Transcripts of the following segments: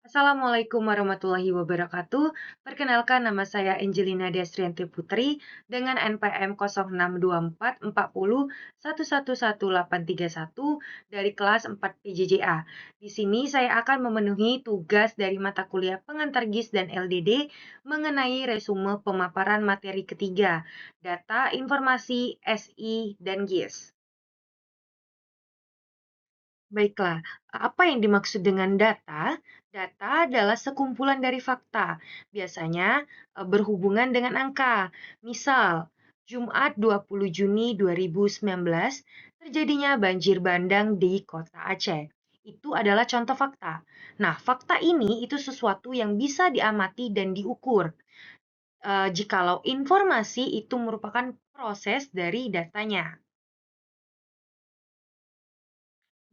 Assalamualaikum warahmatullahi wabarakatuh. Perkenalkan nama saya Angelina Destrianti Putri dengan NPM 062440111831 dari kelas 4 PJJA. Di sini saya akan memenuhi tugas dari mata kuliah pengantar GIS dan LDD mengenai resume pemaparan materi ketiga, data, informasi, SI, dan GIS. Baiklah, apa yang dimaksud dengan data? Data adalah sekumpulan dari fakta, biasanya berhubungan dengan angka. Misal, Jumat 20 Juni 2019 terjadinya banjir bandang di kota Aceh. Itu adalah contoh fakta. Nah, fakta ini itu sesuatu yang bisa diamati dan diukur. Jikalau informasi itu merupakan proses dari datanya.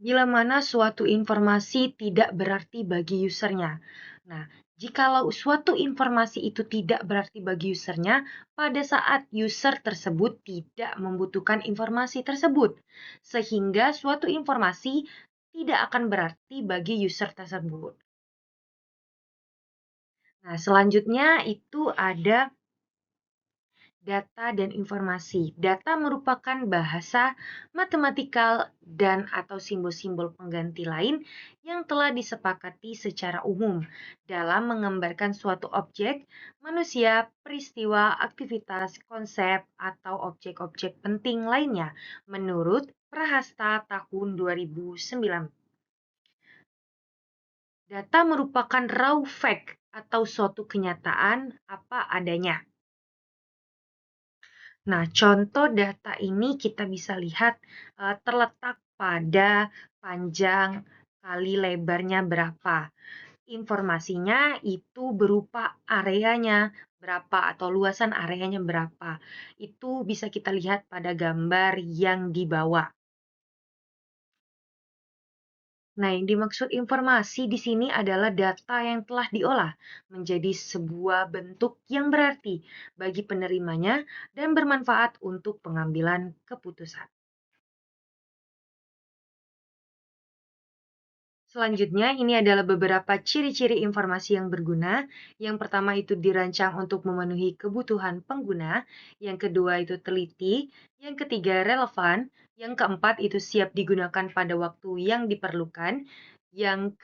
Bila mana suatu informasi tidak berarti bagi usernya. Nah, jikalau suatu informasi itu tidak berarti bagi usernya, pada saat user tersebut tidak membutuhkan informasi tersebut, sehingga suatu informasi tidak akan berarti bagi user tersebut. Nah, selanjutnya itu ada data dan informasi. Data merupakan bahasa matematikal dan/atau simbol-simbol pengganti lain yang telah disepakati secara umum dalam menggambarkan suatu objek, manusia, peristiwa, aktivitas, konsep, atau objek-objek penting lainnya menurut Prahasta tahun 2009. Data merupakan raw fact atau suatu kenyataan apa adanya. Nah, contoh data ini kita bisa lihat terletak pada panjang kali lebarnya berapa. Informasinya itu berupa areanya berapa atau luasan areanya berapa. Itu bisa kita lihat pada gambar yang di bawah. Nah, yang dimaksud informasi di sini adalah data yang telah diolah menjadi sebuah bentuk yang berarti bagi penerimanya dan bermanfaat untuk pengambilan keputusan. Selanjutnya, ini adalah beberapa ciri-ciri informasi yang berguna. Yang pertama itu dirancang untuk memenuhi kebutuhan pengguna. Yang kedua itu teliti. Yang ketiga relevan. Yang keempat itu siap digunakan pada waktu yang diperlukan. Yang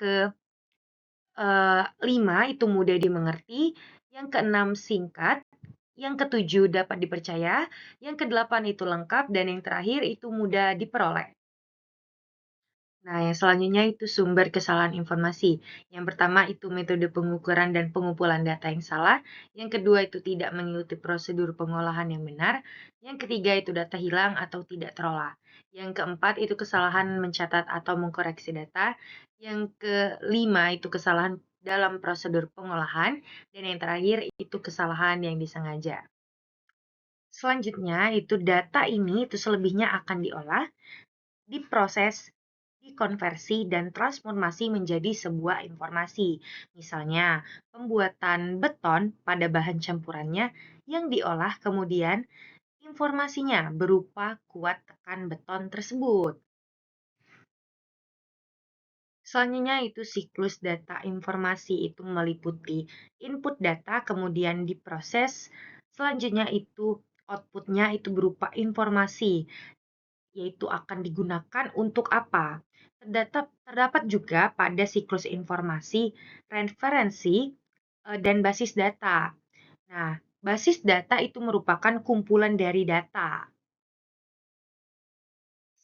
kelima itu mudah dimengerti. Yang keenam singkat. Yang ketujuh dapat dipercaya. Yang kedelapan itu lengkap. Dan yang terakhir itu mudah diperoleh. Nah, yang selanjutnya itu sumber kesalahan informasi. Yang pertama itu metode pengukuran dan pengumpulan data yang salah. Yang kedua itu tidak mengikuti prosedur pengolahan yang benar. Yang ketiga itu data hilang atau tidak terolah. Yang keempat itu kesalahan mencatat atau mengkoreksi data. Yang kelima itu kesalahan dalam prosedur pengolahan. Dan yang terakhir itu kesalahan yang disengaja. Selanjutnya itu data ini itu selebihnya akan diolah, diproses, dikonversi, dan transformasi menjadi sebuah informasi. Misalnya, pembuatan beton pada bahan campurannya yang diolah kemudian informasinya berupa kuat tekan beton tersebut. Selanjutnya itu siklus data informasi itu meliputi input data kemudian diproses. Selanjutnya itu outputnya itu berupa informasi yaitu akan digunakan untuk apa. Terdapat juga pada siklus informasi, referensi, dan basis data. Nah, basis data itu merupakan kumpulan dari data.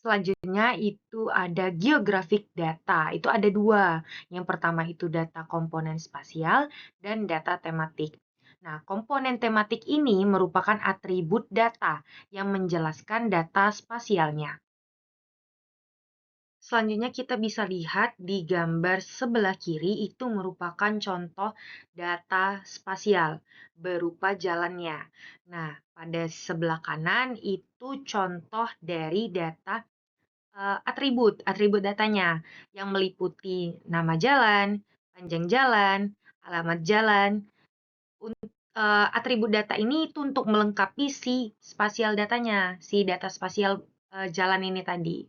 Selanjutnya itu ada geographic data, itu ada dua. Yang pertama itu data komponen spasial dan data tematik. Nah, komponen tematik ini merupakan atribut data yang menjelaskan data spasialnya. Selanjutnya kita bisa lihat di gambar sebelah kiri itu merupakan contoh data spasial berupa jalannya. Nah, pada sebelah kanan itu contoh dari data atribut datanya yang meliputi nama jalan, panjang jalan, alamat jalan. Atribut data ini itu untuk melengkapi si spasial datanya, si data spasial jalan ini tadi.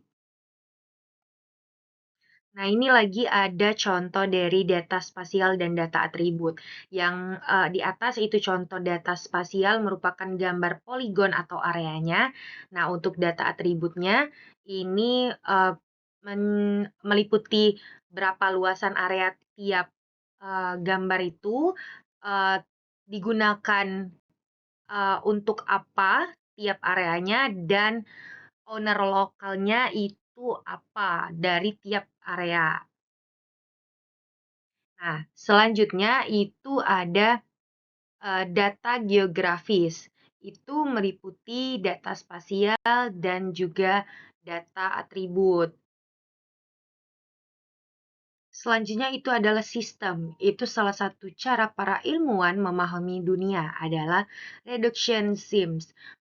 Nah, ini lagi ada contoh dari data spasial dan data atribut. Yang di atas itu contoh data spasial merupakan gambar poligon atau areanya. Nah, untuk data atributnya ini meliputi berapa luasan area tiap gambar itu, eee, digunakan untuk apa tiap areanya, dan owner lokalnya itu apa dari tiap area. Nah, selanjutnya itu ada data geografis. Itu meliputi data spasial dan juga data atribut. Selanjutnya itu adalah sistem. Itu salah satu cara para ilmuwan memahami dunia adalah reductionism,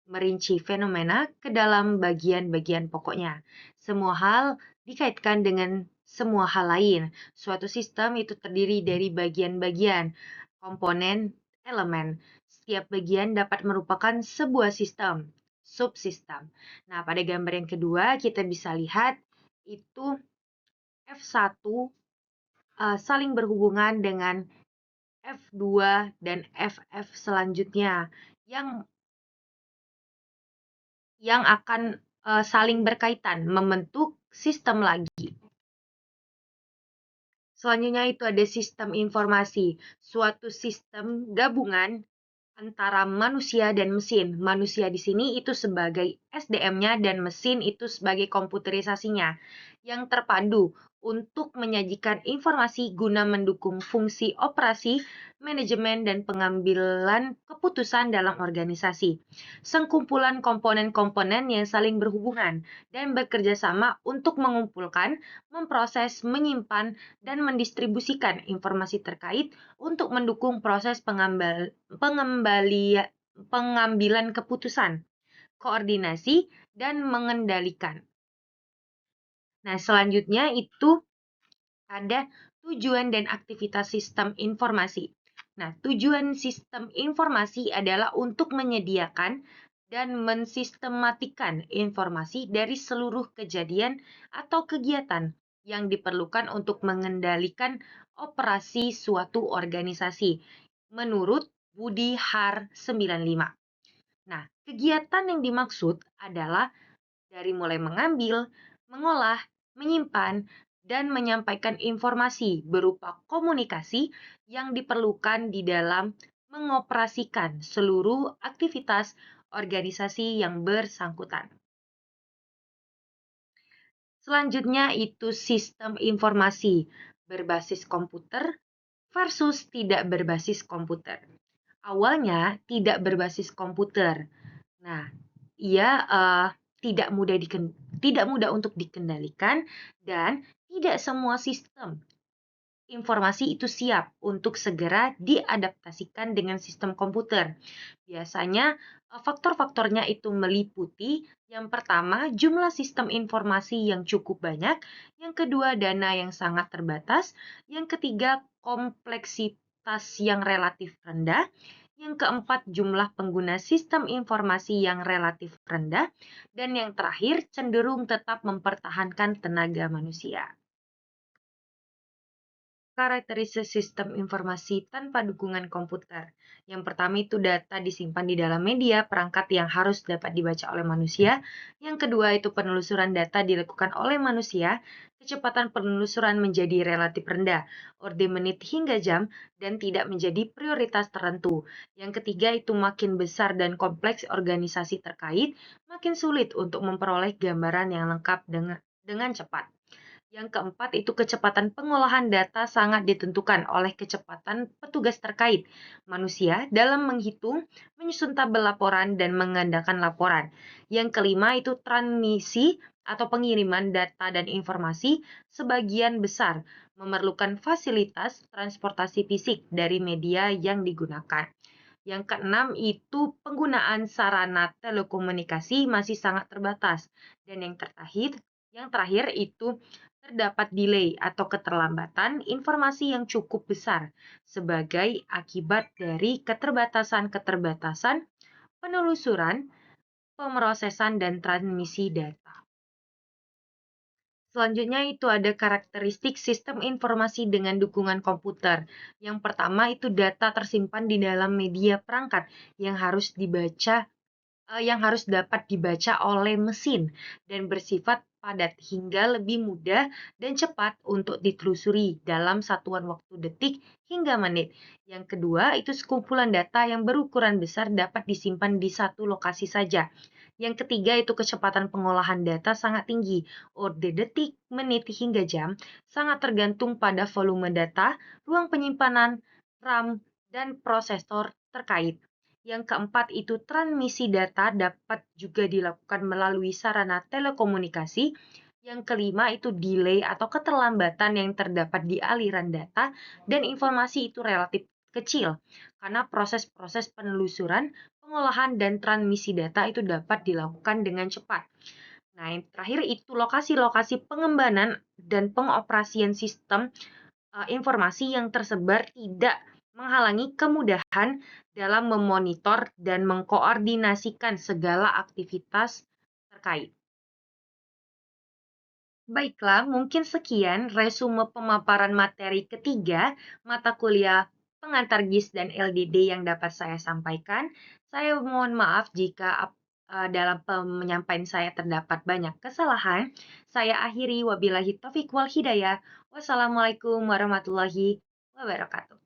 merinci fenomena ke dalam bagian-bagian pokoknya. Semua hal dikaitkan dengan semua hal lain. Suatu sistem itu terdiri dari bagian-bagian, komponen, elemen. Setiap bagian dapat merupakan sebuah sistem, subsistem. Nah, pada gambar yang kedua kita bisa lihat itu F1 saling berhubungan dengan F2 dan FF selanjutnya yang akan saling berkaitan membentuk sistem lagi. Selanjutnya itu ada sistem informasi, suatu sistem gabungan antara manusia dan mesin. Manusia di sini itu sebagai SDM-nya dan mesin itu sebagai komputerisasinya yang terpadu untuk menyajikan informasi guna mendukung fungsi operasi, manajemen, dan pengambilan keputusan dalam organisasi. Sengkumpulan komponen-komponen yang saling berhubungan dan bekerja sama untuk mengumpulkan, memproses, menyimpan, dan mendistribusikan informasi terkait untuk mendukung proses pengambilan keputusan, koordinasi, dan mengendalikan. Nah, selanjutnya itu ada tujuan dan aktivitas sistem informasi. Nah, tujuan sistem informasi adalah untuk menyediakan dan mensistematikan informasi dari seluruh kejadian atau kegiatan yang diperlukan untuk mengendalikan operasi suatu organisasi menurut Budi Har 95. Nah, kegiatan yang dimaksud adalah dari mulai mengambil, mengolah, menyimpan, dan menyampaikan informasi berupa komunikasi yang diperlukan di dalam mengoperasikan seluruh aktivitas organisasi yang bersangkutan. Selanjutnya itu sistem informasi berbasis komputer versus tidak berbasis komputer. Awalnya tidak berbasis komputer. Nah, ia tidak mudah untuk dikendalikan dan tidak semua sistem informasi itu siap untuk segera diadaptasikan dengan sistem komputer. Biasanya faktor-faktornya itu meliputi yang pertama jumlah sistem informasi yang cukup banyak, yang kedua dana yang sangat terbatas, yang ketiga kompleksitas yang relatif rendah, yang keempat jumlah pengguna sistem informasi yang relatif rendah, dan yang terakhir cenderung tetap mempertahankan tenaga manusia. Karakteristik sistem informasi tanpa dukungan komputer. Yang pertama itu data disimpan di dalam media, perangkat yang harus dapat dibaca oleh manusia. Yang kedua itu penelusuran data dilakukan oleh manusia, kecepatan penelusuran menjadi relatif rendah, orde menit hingga jam, dan tidak menjadi prioritas tertentu. Yang ketiga itu makin besar dan kompleks organisasi terkait, makin sulit untuk memperoleh gambaran yang lengkap dengan cepat. Yang keempat itu kecepatan pengolahan data sangat ditentukan oleh kecepatan petugas terkait manusia dalam menghitung, menyusun tabel laporan, dan mengandalkan laporan. Yang kelima itu transmisi atau pengiriman data dan informasi sebagian besar memerlukan fasilitas transportasi fisik dari media yang digunakan. Yang keenam itu penggunaan sarana telekomunikasi masih sangat terbatas. Dan yang terakhir itu terdapat delay atau keterlambatan informasi yang cukup besar sebagai akibat dari keterbatasan-keterbatasan penelusuran, pemrosesan, dan transmisi data. Selanjutnya itu ada karakteristik sistem informasi dengan dukungan komputer. Yang pertama itu data tersimpan di dalam media perangkat yang harus dibaca yang harus dapat dibaca oleh mesin dan bersifat padat hingga lebih mudah dan cepat untuk ditelusuri dalam satuan waktu detik hingga menit. Yang kedua, itu sekumpulan data yang berukuran besar dapat disimpan di satu lokasi saja. Yang ketiga, itu kecepatan pengolahan data sangat tinggi. Orde detik, menit, hingga jam sangat tergantung pada volume data, ruang penyimpanan, RAM, dan prosesor terkait. Yang keempat itu transmisi data dapat juga dilakukan melalui sarana telekomunikasi. Yang kelima itu delay atau keterlambatan yang terdapat di aliran data dan informasi itu relatif kecil karena proses-proses penelusuran, pengolahan dan transmisi data itu dapat dilakukan dengan cepat. Nah, yang terakhir itu lokasi-lokasi pengembangan dan pengoperasian sistem informasi yang tersebar tidak menghalangi kemudahan dalam memonitor dan mengkoordinasikan segala aktivitas terkait. Baiklah, mungkin sekian resume pemaparan materi ketiga mata kuliah pengantar GIS dan LDD yang dapat saya sampaikan. Saya mohon maaf jika dalam penyampaian saya terdapat banyak kesalahan. Saya akhiri wabillahi taufiq wal hidayah. Wassalamualaikum warahmatullahi wabarakatuh.